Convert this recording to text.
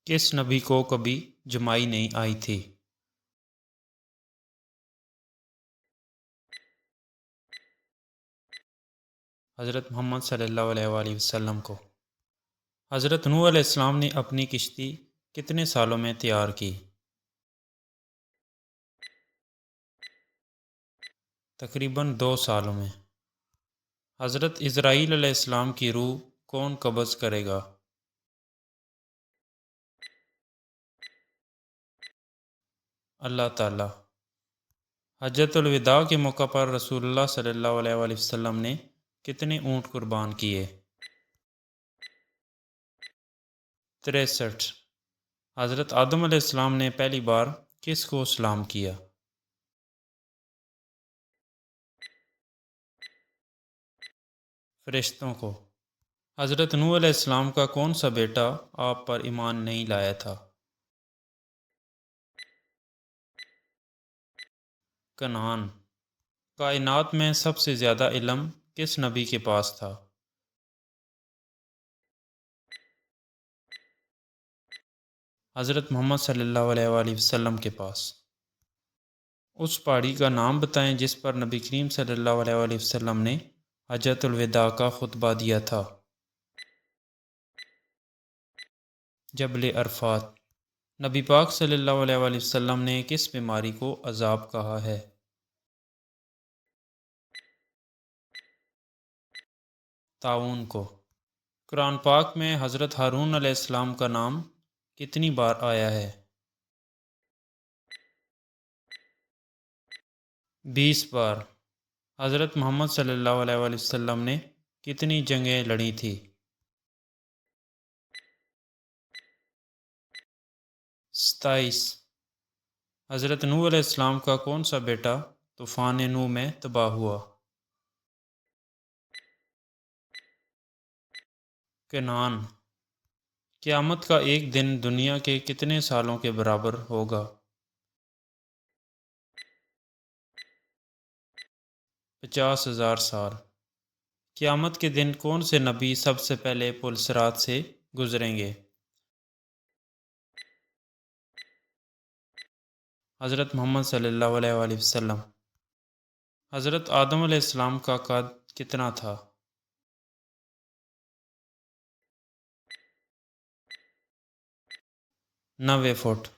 کس نبی کو کبھی جمائی نہیں آئی تھی؟ حضرت محمد صلی اللہ علیہ وآلہ وسلم کو۔ حضرت نوح علیہ السلام نے اپنی کشتی کتنے سالوں میں تیار کی؟ تقریباً 2 سالوں میں۔ حضرت اسرائیل علیہ السلام کی روح کون قبض کرے گا؟ اللہ تعالی۔ حجۃ الوداع کے موقع پر رسول اللہ صلی اللہ علیہ وآلہ وسلم نے کتنے اونٹ قربان کیے؟ 63۔ حضرت آدم علیہ السلام نے پہلی بار کس کو سلام کیا؟ فرشتوں کو۔ حضرت نوح علیہ السلام کا کون سا بیٹا آپ پر ایمان نہیں لایا تھا؟ کنعان۔ کائنات میں سب سے زیادہ علم کس نبی کے پاس تھا؟ حضرت محمد صلی اللہ علیہ وآلہ وسلم کے پاس۔ اس پہاڑی کا نام بتائیں جس پر نبی کریم صلی اللہ علیہ وآلہ وسلم نے حجۃ الوداع کا خطبہ دیا تھا۔ جبل عرفات۔ نبی پاک صلی اللہ علیہ وآلہ وسلم نے کس بیماری کو عذاب کہا ہے؟ طاعون کو۔ قرآن پاک میں حضرت ہارون علیہ السلام کا نام کتنی بار آیا ہے؟ 20 بار۔ حضرت محمد صلی اللہ علیہ وآلہ وسلم نے کتنی جنگیں لڑی تھی؟ 27۔ حضرت نوح علیہ السلام کا کون سا بیٹا طوفان نوح میں تباہ ہوا؟ کنعان۔ قیامت کا ایک دن دنیا کے کتنے سالوں کے برابر ہوگا؟ 50,000 سال۔ قیامت کے دن کون سے نبی سب سے پہلے پل صراط سے گزریں گے؟ حضرت محمد صلی اللہ علیہ وآلہ وسلم۔ حضرت آدم علیہ السلام کا قد کتنا تھا؟ 90 فٹ۔